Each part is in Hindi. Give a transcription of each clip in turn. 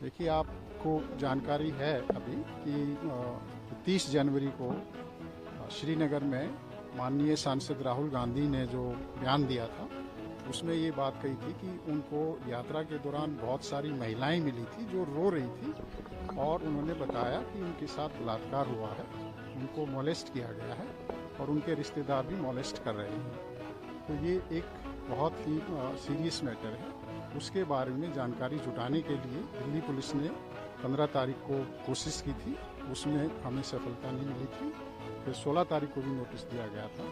देखिए, आपको जानकारी है अभी कि 30 जनवरी को श्रीनगर में माननीय सांसद राहुल गांधी ने जो बयान दिया था, उसमें ये बात कही थी कि उनको यात्रा के दौरान बहुत सारी महिलाएं मिली थी जो रो रही थी और उन्होंने बताया कि उनके साथ बलात्कार हुआ है, उनको मोलेस्ट किया गया है और उनके रिश्तेदार भी मोलेस्ट कर रहे हैं। तो ये एक बहुत ही सीरियस मैटर है। उसके बारे में जानकारी जुटाने के लिए दिल्ली पुलिस ने 15 तारीख को कोशिश की थी, उसमें हमें सफलता नहीं मिली थी। फिर 16 तारीख को भी नोटिस दिया गया था।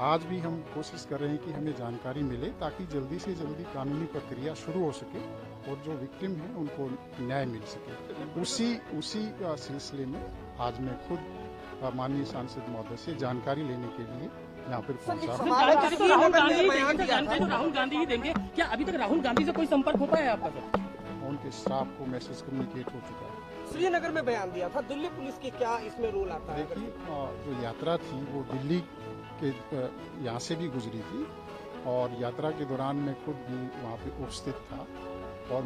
आज भी हम कोशिश कर रहे हैं कि हमें जानकारी मिले ताकि जल्दी से जल्दी कानूनी प्रक्रिया शुरू हो सके और जो विक्टिम हैं उनको न्याय मिल सके। उसी सिलसिले में आज मैं खुद माननीय सांसद महोदय से जानकारी लेने के लिए यहाँ पर पहुँचा। राहुल गांधी ही देंगे क्या? अभी तक राहुल गांधी से कोई संपर्क हो पाया है आपका सर? उनके स्टाफ को मैसेज कम्युनिकेट हो चुका है। श्रीनगर में बयान दिया था, दिल्ली पुलिस की क्या इसमें रोल आता है? देखिए, जो यात्रा थी वो दिल्ली के यहाँ से भी गुजरी थी और यात्रा के दौरान मैं खुद भी वहाँ पे उपस्थित था और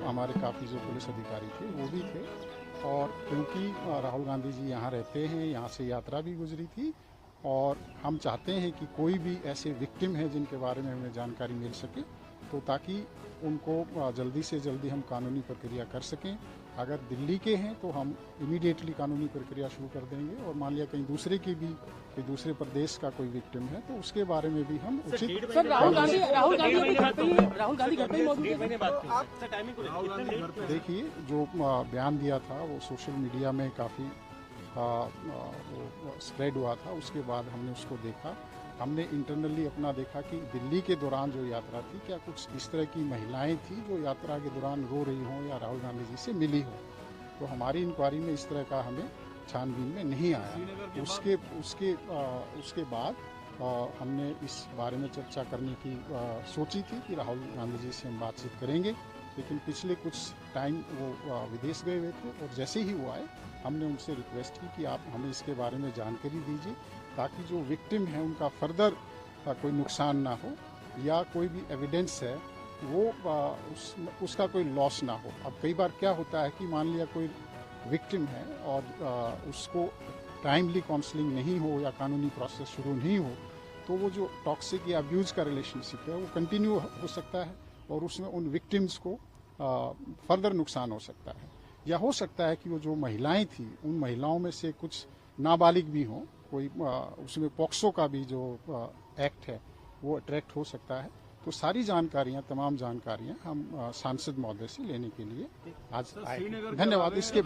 हमारे काफ़ी जो पुलिस अधिकारी थे वो भी थे। और क्योंकि राहुल गांधी जी यहाँ रहते हैं, यहाँ से यात्रा भी गुजरी थी और हम चाहते हैं कि कोई भी ऐसे विक्टिम हैं जिनके बारे में हमें जानकारी मिल सके, तो ताकि उनको जल्दी से जल्दी हम कानूनी प्रक्रिया कर सकें। अगर दिल्ली के हैं तो हम इमीडिएटली कानूनी प्रक्रिया शुरू कर देंगे और मान लिया कहीं दूसरे की भी कोई दूसरे प्रदेश का कोई विक्टिम है तो उसके बारे में भी हम उचित। सर राहुल गांधी घर पे ही मौजूद है। देखिए, जो बयान दिया था वो सोशल मीडिया में काफ़ी स्प्रेड हुआ था। उसके बाद हमने उसको देखा, हमने इंटरनली अपना देखा कि दिल्ली के दौरान जो यात्रा थी क्या कुछ इस तरह की महिलाएं थी जो यात्रा के दौरान रो रही हों या राहुल गांधी जी से मिली हो। तो हमारी इंक्वायरी में इस तरह का हमें छानबीन में नहीं आया। उसके बाद हमने इस बारे में चर्चा करने की सोची थी कि राहुल गांधी जी से हम बातचीत करेंगे, लेकिन पिछले कुछ टाइम वो विदेश गए हुए थे और जैसे ही वो आए हमने उनसे रिक्वेस्ट की कि आप हमें इसके बारे में जानकारी दीजिए ताकि जो विक्टिम है उनका फर्दर कोई नुकसान ना हो या कोई भी एविडेंस है वो उसका कोई लॉस ना हो। अब कई बार क्या होता है कि मान लिया कोई विक्टिम है और उसको टाइमली काउंसलिंग नहीं हो या कानूनी प्रोसेस शुरू नहीं हो तो वो जो टॉक्सिक या अब्यूज का रिलेशनशिप है वो कंटिन्यू हो सकता है और उसमें उन विक्टिम्स को फर्दर नुकसान हो सकता है। या हो सकता है कि वो जो महिलाएं थी उन महिलाओं में से कुछ नाबालिग भी हों, कोई उसमें पॉक्सो का भी जो एक्ट है वो अट्रैक्ट हो सकता है। तो सारी जानकारियां, तमाम जानकारियां हम सांसद महोदय से लेने के लिए आज आए। धन्यवाद। इसके